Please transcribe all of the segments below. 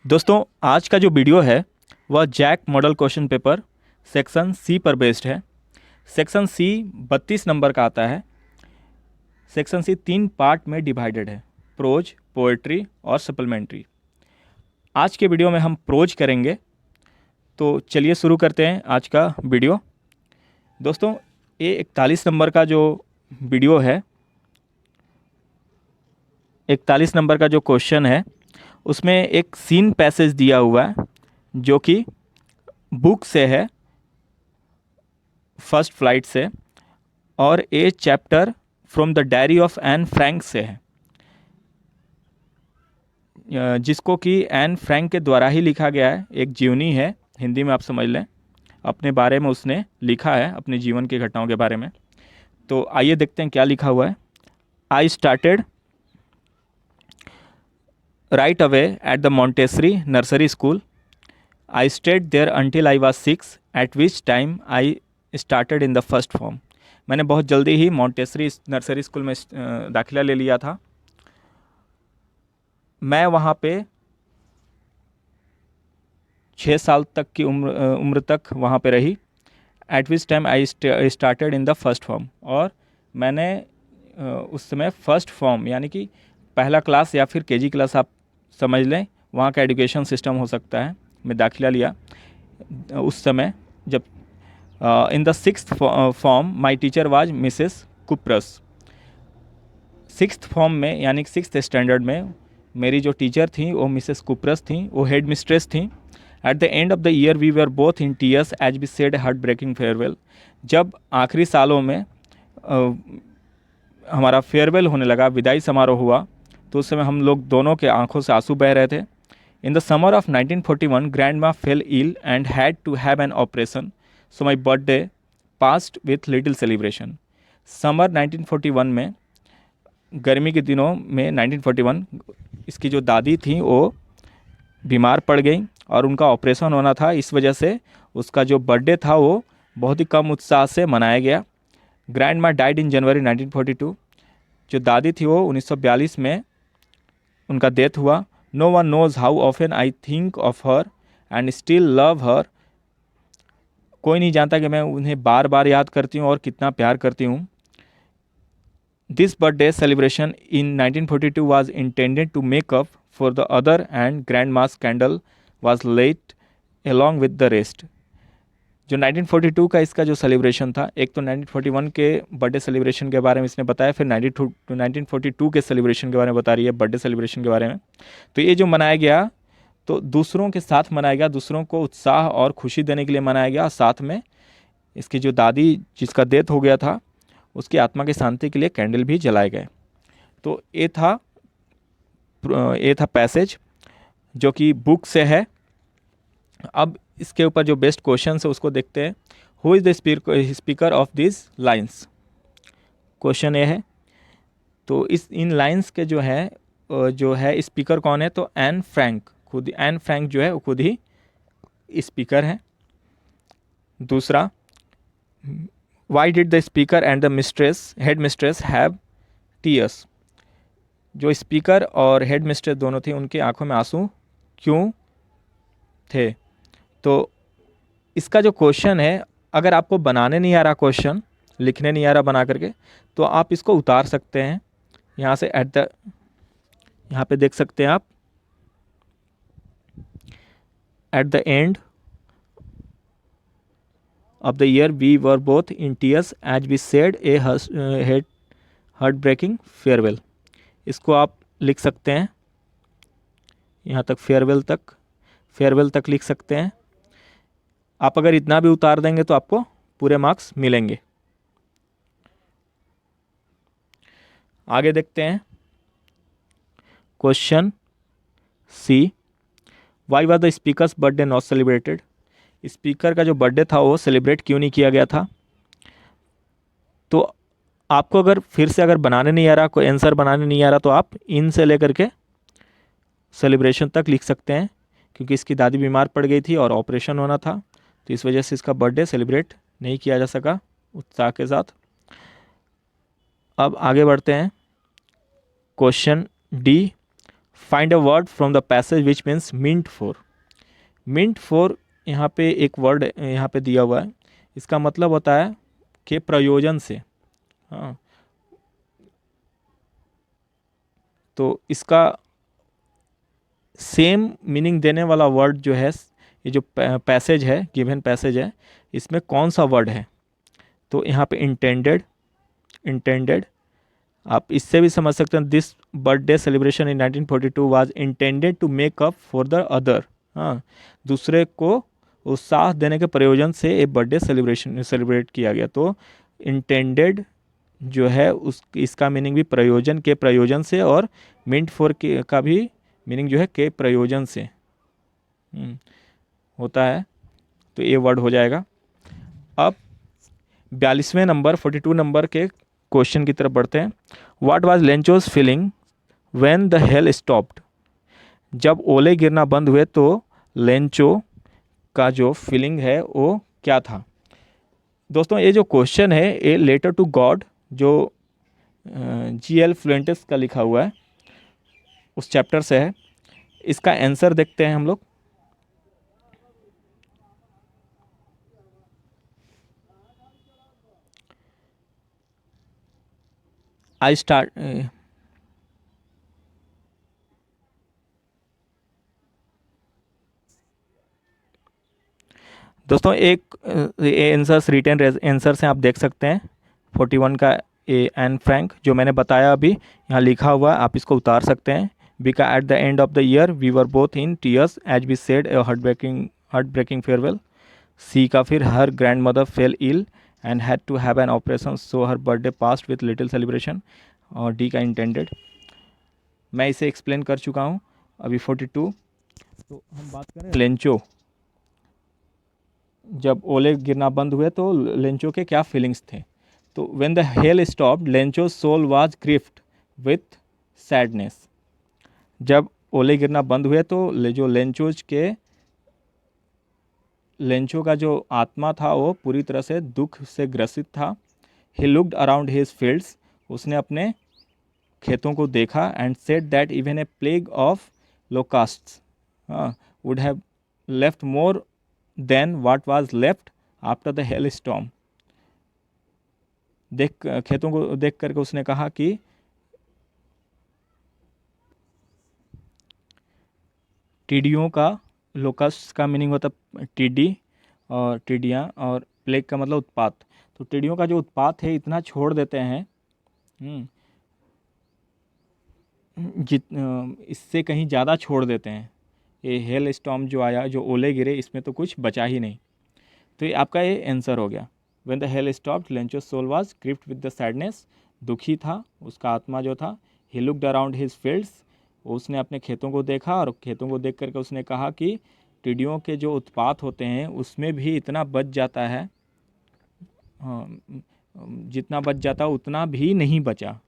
दोस्तों, आज का जो वीडियो है वह JAC model question paper section C पर बेस्ड है। सेक्शन सी 32 नंबर का आता है। सेक्शन सी 3 पार्ट में डिवाइडेड है, प्रोज, पोएट्री और सप्लीमेंट्री। आज के वीडियो में हम प्रोज करेंगे, तो चलिए शुरू करते हैं आज का वीडियो। दोस्तों, ये 41 नंबर का जो वीडियो है, 41 नंबर का जो क्वेश्चन है उसमें एक सीन पैसेज दिया हुआ है जो कि बुक से है, फर्स्ट फ्लाइट से, और a chapter from the diary of Anne Frank से है, जिसको कि एन फ्रैंक के द्वारा ही लिखा गया है। एक जीवनी है, हिंदी में आप समझ लें, अपने बारे में उसने लिखा है, अपने जीवन की घटनाओं के बारे में। तो आइए देखते हैं क्या लिखा हुआ है। I started right away at the Montessori nursery school. I stayed there until I was 6, at which time I started in the first form. मैंने बहुत जल्दी ही मॉन्टेसरी नर्सरी स्कूल में दाखिला ले लिया था। मैं वहाँ पे 6 साल तक की उम्र तक वहाँ पे रही। Eight which time I started in the first form, और मैंने उस समय फर्स्ट फॉर्म यानी कि पहला क्लास या फिर केजी क्लास आप समझ लें, वहाँ का एजुकेशन सिस्टम हो सकता है, मैं दाखिला लिया उस समय जब in the 6th form my teacher was Mrs Kupras. 6th form में यानी 6th स्टैंडर्ड में मेरी जो टीचर थी वो मिसेस कुप्रस थी, वो हेड मिस्ट्रेस थी। At the end of the year we were both in tears as we said heartbreaking farewell. जब आखिरी सालों में हमारा फेयरवेल होने लगा, विदाई समारोह हुआ, तो उस समय हम लोग दोनों के आंखों से आंसू बह रहे थे। In the summer of 1941 grandma fell ill and had to have an operation, so my birthday passed with little celebration. Summer 1941 में, गर्मी के दिनों में 1941, इसकी जो दादी थी वो बीमार पड़ गई और उनका ऑपरेशन होना था। इस वजह से उसका जो बर्थडे था वो बहुत ही कम उत्साह से मनाया गया। ग्रैंड मा डाइड इन जनवरी 1942। जो दादी थी वो 1942 में उनका डेथ हुआ। No one knows how often I think of her and still love her. कोई नहीं जानता कि मैं उन्हें बार बार याद करती हूँ और कितना प्यार करती हूँ। This birthday celebration in 1942 was intended to make up for the other and grandma's candle was lit along with the rest. जो 1942 का इसका जो सेलिब्रेशन था, एक तो 1941 के बर्थडे सेलिब्रेशन के बारे में इसने बताया, फिर 1942 के सेलिब्रेशन के बारे में बता रही है, बर्थडे सेलिब्रेशन के बारे में। तो ये जो मनाया गया तो दूसरों के साथ मनाया गया, दूसरों को उत्साह और खुशी देने के लिए मनाया गया। साथ में इसकी जो दादी जिसका डेथ हो गया था उसकी आत्मा की शांति के लिए कैंडल भी जलाए गए। तो ये था पैसेज जो कि बुक से है। अब इसके ऊपर जो बेस्ट क्वेश्चन है उसको देखते हैं। Who is the speaker of this lines, question ये है। तो इन लाइन्स के जो है स्पीकर कौन है, तो एन फ्रैंक, खुद एन फ्रैंक जो है वो खुद ही स्पीकर है। दूसरा, why did the speaker and the head mistress have tears. जो स्पीकर और हेड मिस्ट्रेस दोनों थी उनकी आंखों में आंसू क्यों थे। तो इसका जो क्वेश्चन है, अगर आपको बनाने नहीं आ रहा, क्वेश्चन लिखने नहीं आ रहा बना करके, तो आप इसको उतार सकते हैं यहाँ से। यहाँ पे देख सकते हैं आप, at the end of the year we were both in tears as we said a heartbreaking farewell. इसको आप लिख सकते हैं यहाँ तक, फेयरवेल तक लिख सकते हैं। आप अगर इतना भी उतार देंगे तो आपको पूरे मार्क्स मिलेंगे। आगे देखते हैं question C. Why was the speaker's birthday not celebrated. Speaker का जो बर्थडे था वो सेलिब्रेट क्यों नहीं किया गया था। तो आपको अगर फिर से बनाने नहीं आ रहा, कोई आंसर बनाने नहीं आ रहा, तो आप इन से लेकर के सेलिब्रेशन तक लिख सकते हैं, क्योंकि इसकी दादी बीमार पड़ गई थी और ऑपरेशन होना था, तो इस वजह से इसका बर्थडे सेलिब्रेट नहीं किया जा सका उत्साह के साथ। अब आगे बढ़ते हैं question D. Find a word from the passage which means mint for. Mint for यहाँ पे एक वर्ड यहाँ पे दिया हुआ है, इसका मतलब होता है कि प्रयोजन से। हाँ, तो इसका सेम मीनिंग देने वाला वर्ड जो है, ये जो पैसेज है, गिवन पैसेज है, इसमें कौन सा वर्ड है? तो यहाँ पे इंटेंडेड, इंटेंडेड आप इससे भी समझ सकते हैं, this birthday celebration in 1942 was intended to make up for the other. हाँ, दूसरे को उत्साह देने के प्रयोजन से एक बर्थडे सेलिब्रेशन सेलिब्रेट किया गया। तो इंटेंडेड जो है उस इसका मीनिंग भी प्रयोजन के प्रयोजन से, और मिंट फॉर के का भी मीनिंग जो है के प्रयोजन से होता है। तो ये वर्ड हो जाएगा। अब 42वें नंबर 42 नंबर के क्वेश्चन की तरफ बढ़ते हैं। What was Lencho's feeling when the hail stopped? जब ओले गिरना बंद हुए तो लेंचो का जो फीलिंग है वो क्या था? दोस्तों, ये जो क्वेश्चन है ये लेटर टू गॉड जो GL फ्लुएंटिस का लिखा हुआ है उस चैप्टर से है। इसका आंसर देखते हैं हम लोग। आई स्टार्ट दोस्तों, एक आंसर्स रिटन आंसर्स हैं, आप देख सकते हैं 41 का एन फ्रैंक जो मैंने बताया अभी यहाँ लिखा हुआ है, आप इसको उतार सकते हैं। बिका at the end of the year we were both in tears as we said a heartbreaking farewell. सी का फिर her grandmother fell ill and had to have an operation so her birthday passed with little celebration. और डी का intended, मैं इसे explain कर चुका हूँ अभी 42। तो हम बात करें लेंचो, जब ओले गिरना बंद हुए तो लेंचो के क्या फीलिंग्स थे? तो when the hail stopped Lencho soul was grieved with sadness. जब ओले गिरना बंद हुए तो जो लेंचो का जो आत्मा था वो पूरी तरह से दुख से ग्रसित था। He looked around his fields, उसने अपने खेतों को देखा and said that even a plague of locusts would have left more than what was left after the hail storm. खेतों को देख करके उसने कहा कि टिड्डियों का, लोकस्ट का मीनिंग होता है टिड्डी और टिड्डियाँ, और प्लेग का मतलब उत्पात। तो टिड्डियों का जो उत्पात है इतना छोड़ देते हैं इससे कहीं ज़्यादा छोड़ देते हैं। ये हेल स्टॉर्म जो आया, जो ओले गिरे, इसमें तो कुछ बचा ही नहीं। तो ये आपका ये आंसर हो गया। When the hail stopped Lencho's soul was gripped with the sadness, दुखी था उसका आत्मा जो था। He looked around his fields, उसने अपने खेतों को देखा और खेतों को देख करके उसने कहा कि टिड्डियों के जो उत्पात होते हैं उसमें भी इतना बच जाता है, जितना बच जाता उतना भी नहीं बचा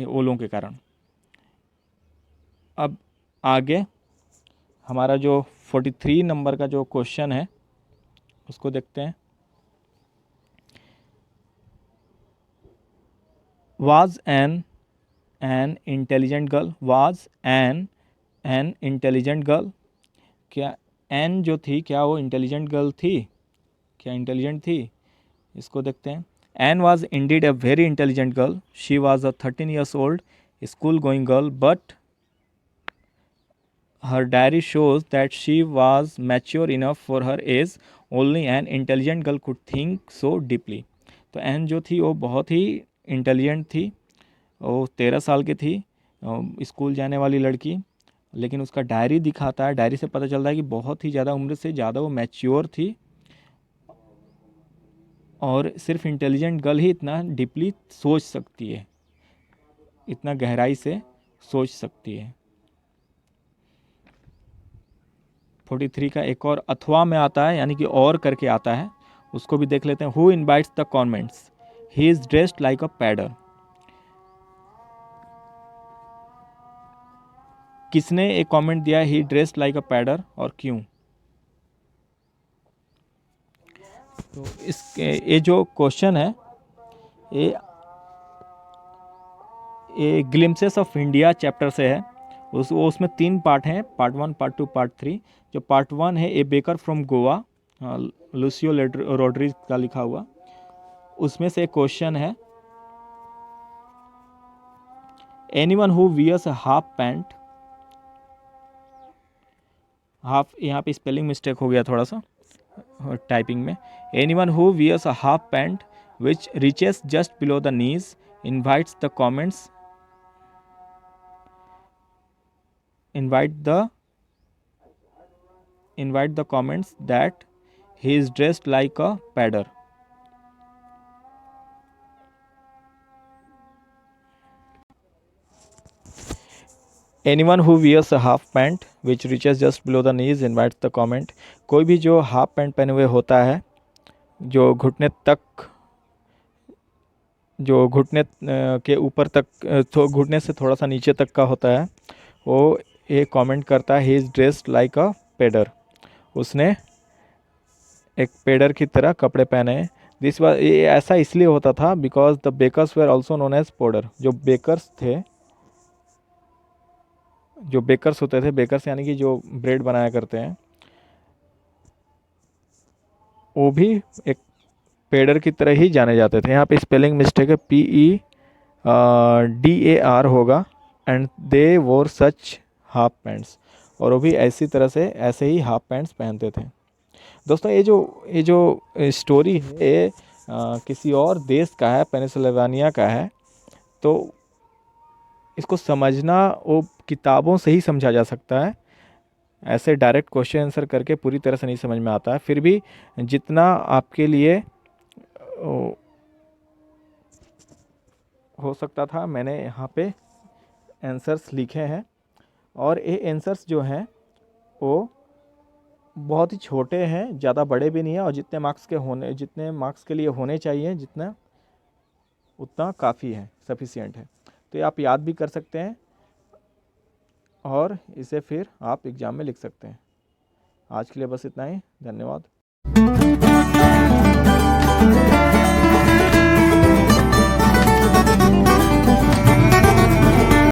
ओलों के कारण। अब आगे हमारा जो 43 नंबर का जो क्वेश्चन है उसको देखते हैं। Was an intelligent girl, was an intelligent girl, क्या एन जो थी क्या वो इंटेलिजेंट गर्ल थी, क्या इंटेलिजेंट थी? इसको देखते हैं। Anne was indeed a very intelligent girl, she was a 13 years old school going girl, but her diary shows that she was mature enough for her age, only an intelligent girl could think so deeply। तो N जो थी वो बहुत ही intelligent थी, वो 13 साल की थी, स्कूल जाने वाली लड़की, लेकिन उसका डायरी दिखाता है, डायरी से पता चलता है कि बहुत ही ज़्यादा उम्र से ज़्यादा वो मैच्योर थी, और सिर्फ इंटेलिजेंट गर्ल ही इतना डीपली सोच सकती है, इतना गहराई से सोच सकती है। 43 का एक और अथवा में आता है, यानी कि और करके आता है, उसको भी देख लेते हैं। Who invites the convents, he is dressed like अ पैडर। किसने एक कमेंट दिया ही ड्रेस्ड लाइक अ पैडर, और क्यों? तो ये जो क्वेश्चन है ये ग्लिम्पसेस ऑफ इंडिया चैप्टर से है। उसमें 3 पार्ट हैं, पार्ट 1, पार्ट 2, पार्ट 3। जो पार्ट 1 है, a baker from Goa, Lucio Rodrigues का लिखा हुआ। उसमें से एक क्वेश्चन है, anyone who wears a half pant, half, यहाँ पे स्पेलिंग मिस्टेक हो गया थोड़ा सा टाइपिंग में। Anyone who wears a half pant which reaches just below the knees invite the comments that he is dressed like a pedder. Anyone who wears a half pant which reaches just below the knees invites the comment. कोई भी जो half pant पहने हुए होता है, जो घुटने के ऊपर तक, घुटने से थोड़ा सा नीचे तक का होता है, वो ये कमेंट करता है, he is dressed like a pader, उसने एक पेडर की तरह कपड़े पहने हैं। ये ऐसा इसलिए होता था because the bakers were also known as pader. जो बेकर्स होते थे, बेकर्स यानी कि जो ब्रेड बनाया करते हैं, वो भी एक पेडर की तरह ही जाने जाते थे। यहाँ पे स्पेलिंग मिस्टेक है, PEDAR होगा। एंड दे वोर सच हाफ पैंट्स, और वो भी ऐसे ही हाफ पैंट्स पहनते थे। दोस्तों, ये जो स्टोरी है, ये किसी और देश का है, पेनिसिल्वेनिया का है। तो इसको समझना वो किताबों से ही समझा जा सकता है, ऐसे डायरेक्ट क्वेश्चन आंसर करके पूरी तरह से नहीं समझ में आता है। फिर भी जितना आपके लिए हो सकता था, मैंने यहाँ पे आंसर्स लिखे हैं। और ये आंसर्स जो हैं वो बहुत ही छोटे हैं, ज़्यादा बड़े भी नहीं हैं, और जितने मार्क्स के लिए होने चाहिए, उतना काफ़ी है, सफिशिएंट है। तो ये आप याद भी कर सकते हैं और इसे फिर आप एग्ज़ाम में लिख सकते हैं। आज के लिए बस इतना ही, धन्यवाद।